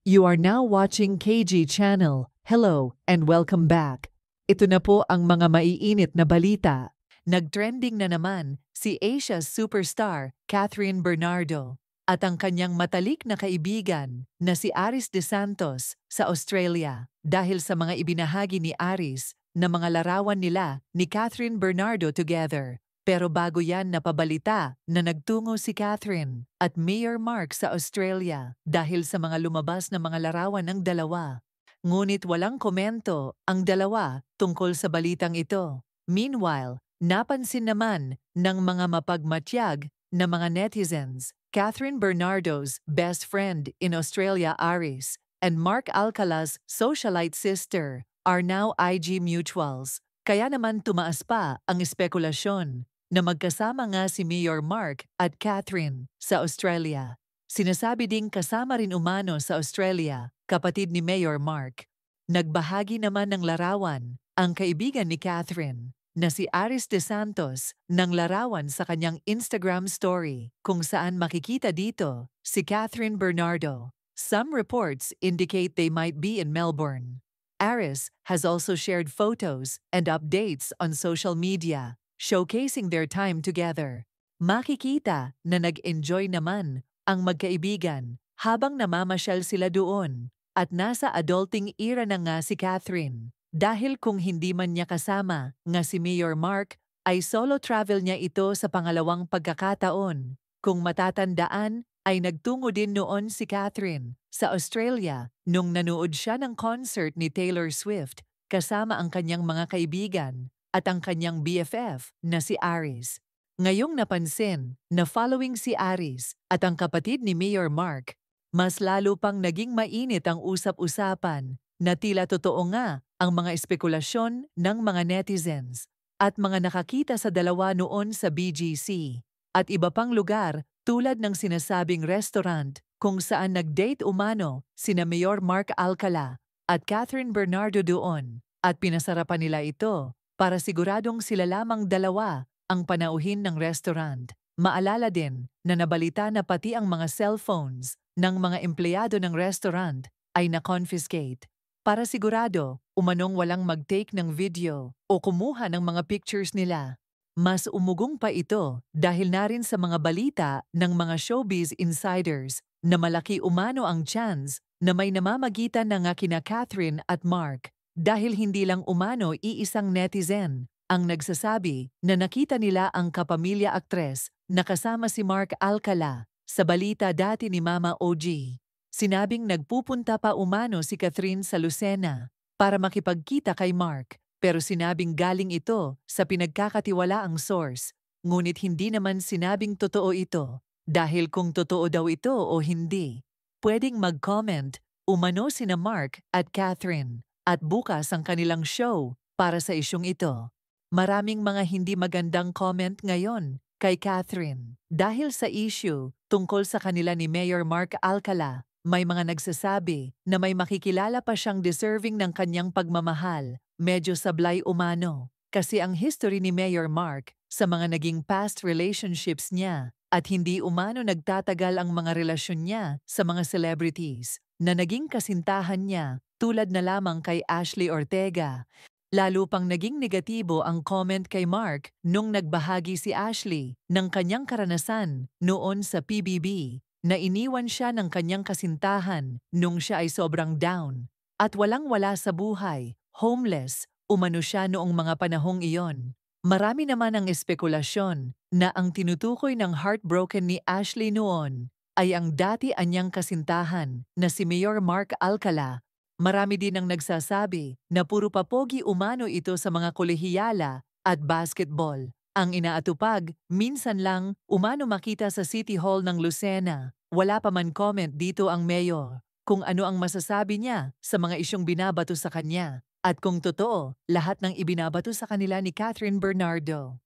You are now watching KG Channel. Hello and welcome back. Ito na po ang mga maiinit na balita. Nagtrending na naman si Asia's superstar, Catherine Bernardo, at ang kanyang matalik na kaibigan na si Aris De Santos sa Australia dahil sa mga ibinahagi ni Aris na mga larawan nila ni Catherine Bernardo together. Pero bago yan napabalita na nagtungo si Catherine at Mayor Mark sa Australia dahil sa mga lumabas na mga larawan ng dalawa. Ngunit walang komento ang dalawa tungkol sa balitang ito. Meanwhile, napansin naman ng mga mapagmatyag na mga netizens, Catherine Bernardo's best friend in Australia, Aris, and Mark Alcala's socialite sister are now IG mutuals. Kaya naman tumaas pa ang espekulasyon na magkasama nga si Mayor Mark at Catherine sa Australia. Sinasabi ding kasama rin umano sa Australia, kapatid ni Mayor Mark. Nagbahagi naman ng larawan ang kaibigan ni Catherine na si Aris De Santos ng larawan sa kanyang Instagram story kung saan makikita dito si Catherine Bernardo. Some reports indicate they might be in Melbourne. Aris has also shared photos and updates on social media showcasing their time together. Makikita na nag-enjoy naman ang magkaibigan habang namamasyal sila doon at nasa adulting era na nga si Catherine. Dahil kung hindi man niya kasama nga si Mayor Mark, ay solo travel niya ito sa pangalawang pagkakataon. Kung matatandaan, ay nagtungo din noon si Catherine sa Australia nung nanood siya ng concert ni Taylor Swift kasama ang kanyang mga kaibigan at ang kanyang BFF na si Aris. Ngayong napansin na following si Aris at ang kapatid ni Mayor Mark, mas lalo pang naging mainit ang usap-usapan na tila totoo nga ang mga espekulasyon ng mga netizens at mga nakakita sa dalawa noon sa BGC at iba pang lugar tulad ng sinasabing restaurant kung saan nag-date umano sina Mayor Mark Alcala at Catherine Bernardo doon at pinasarapan nila ito para siguradong sila lamang dalawa ang panauhin ng restaurant. Maalala din na nabalita na pati ang mga cellphones ng mga empleyado ng restaurant ay na-confiscate. Para sigurado, umanong walang mag-take ng video o kumuha ng mga pictures nila. Mas umugong pa ito dahil na rin sa mga balita ng mga showbiz insiders na malaki umano ang chance na may namamagitan na nga kina Catherine at Mark. Dahil hindi lang umano iisang netizen ang nagsasabi na nakita nila ang kapamilya aktres na kasama si Mark Alcala sa balita dati ni Mama OG. Sinabing nagpupunta pa umano si Catherine sa Lucena para makipagkita kay Mark pero sinabing galing ito sa pinagkakatiwalaang source. Ngunit hindi naman sinabing totoo ito dahil kung totoo daw ito o hindi, pwedeng mag-comment umano sina Mark at Catherine. At bukas ang kanilang show para sa isyung ito. Maraming mga hindi magandang comment ngayon kay Catherine. Dahil sa issue tungkol sa kanila ni Mayor Mark Alcala, may mga nagsasabi na may makikilala pa siyang deserving ng kanyang pagmamahal. Medyo sablay umano. Kasi ang history ni Mayor Mark sa mga naging past relationships niya at hindi umano nagtatagal ang mga relasyon niya sa mga celebrities na naging kasintahan niya tulad na lamang kay Ashley Ortega. Lalo pang naging negatibo ang comment kay Mark nung nagbahagi si Ashley ng kanyang karanasan noon sa PBB na iniwan siya ng kanyang kasintahan nung siya ay sobrang down at walang-wala sa buhay, homeless, umano siya noong mga panahong iyon. Marami naman ang espekulasyon na ang tinutukoy ng heartbroken ni Ashley noon ay ang dati anyang kasintahan na si Mayor Mark Alcala. Marami din ang nagsasabi na puro papogi umano ito sa mga kolehiyala at basketball. Ang inaatupag, minsan lang umano makita sa City Hall ng Lucena. Wala pa man comment dito ang mayor kung ano ang masasabi niya sa mga isyong binabato sa kanya. At kung totoo, lahat ng ibinabato sa kanila ni Catherine Bernardo.